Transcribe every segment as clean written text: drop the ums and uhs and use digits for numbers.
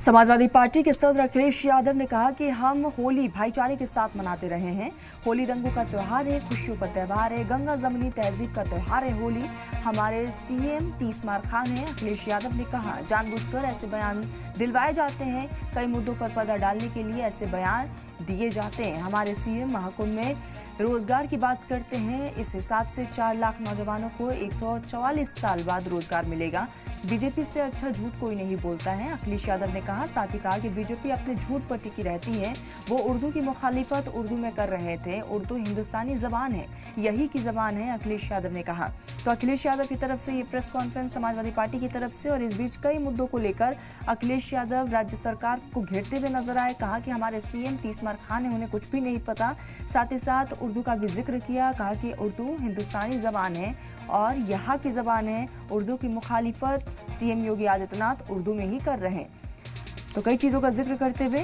Samajwadi party के सदर अखिलेश यादव ने कहा कि हम होली भाईचारे के साथ मनाते रहे हैं। होली रंगों का त्योहार है, खुशियों का त्योहार है, गंगा जमनी तहजीब का त्योहार है। होली हमारे सीएम 30 मार खान हैं। अखिलेश यादव ने कहा, जानबूझकर ऐसे बयान दिलवाए जाते हैं। कई मुद्दों पर पर्दा डालने के लिए ऐसे बयान दिए जाते हैं। हमारे सीएम महाकुंभ में रोजगार की बात करते हैं। इस हिसाब से 4 लाख नौजवानों को 144 साल बाद रोजगार मिलेगा। बीजेपी से अच्छा झूठ कोई नहीं बोलता है, अखिलेश यादव ने कहा। साथ ही कहा कि बीजेपी अपने झूठ पर टिकी रहती है। वो उर्दू की मुखालिफत उर्दू में कर रहे थे। उर्दू हिंदुस्तानी जबान है, यही की जबान है, अखिलेश यादव ने कहा। तो अखिलेश यादव की तरफ से ये प्रेस कॉन्फ्रेंस समाजवादी पार्टी की तरफ से, और इस बीच कई मुद्दों को लेकर अखिलेश यादव राज्य सरकार को घेरते हुए नजर आए। कहा कि हमारे सीएम 30 मार खान है, उन्हें कुछ भी नहीं पता। साथ ही साथ उर्दू का भी जिक्र किया। कहा कि उर्दू हिंदुस्तानी जबान है और यहाँ की जबान है। उर्दू की मुखालिफत सीएम योगी आदित्यनाथ उर्दू में ही कर रहे हैं। तो कई चीजों का जिक्र करते हुए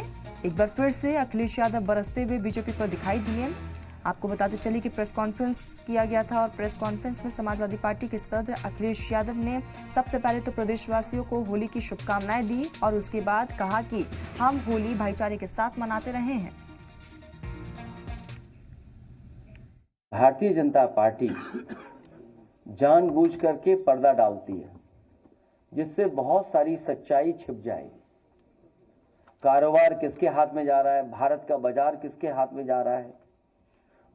एक बार फिर से अखिलेश यादव बरसते हुए बीजेपी पर दिखाई दिए। आपको बताते चले कि प्रेस कॉन्फ्रेंस किया गया था और प्रेस कॉन्फ्रेंस में समाजवादी पार्टी के सदर अखिलेश यादव ने सबसे पहले तो प्रदेशवासियों को होली की शुभकामनाएं दी और उसके बाद कहा कि हम होली भाईचारे के साथ मनाते रहे हैं। भारतीय जनता पार्टी जानबूझ करके पर्दा डालती है, जिससे बहुत सारी सच्चाई छिप जाएगी। कारोबार किसके हाथ में जा रहा है, भारत का बाजार किसके हाथ में जा रहा है,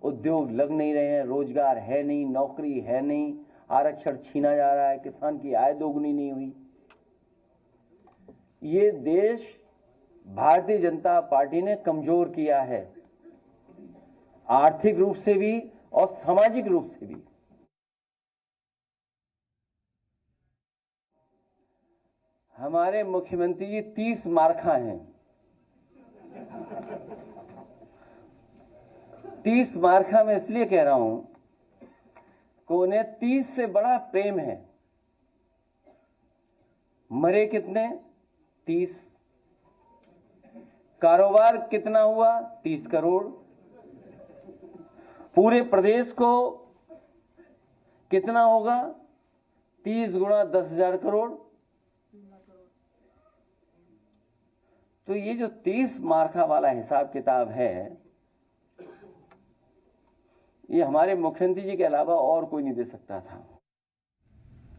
उद्योग लग नहीं रहे हैं, रोजगार है नहीं, नौकरी है नहीं, आरक्षण छीना जा रहा है, किसान की आय दोगुनी नहीं हुई। ये देश भारतीय जनता पार्टी ने कमजोर किया है, आर्थिक रूप से भी और सामाजिक रूप से भी। हमारे मुख्यमंत्री जी 30 मार्खा हैं। 30 मार्खा में इसलिए कह रहा हूं कि उन्हें 30 से बड़ा प्रेम है। मरे कितने? 30। कारोबार कितना हुआ? 30 करोड़। पूरे प्रदेश को कितना होगा? 30 गुणा 10,000 करोड़। तो ये जो 30 मार्खा वाला हिसाब किताब है, ये हमारे मुख्यमंत्री जी के अलावा और कोई नहीं दे सकता था।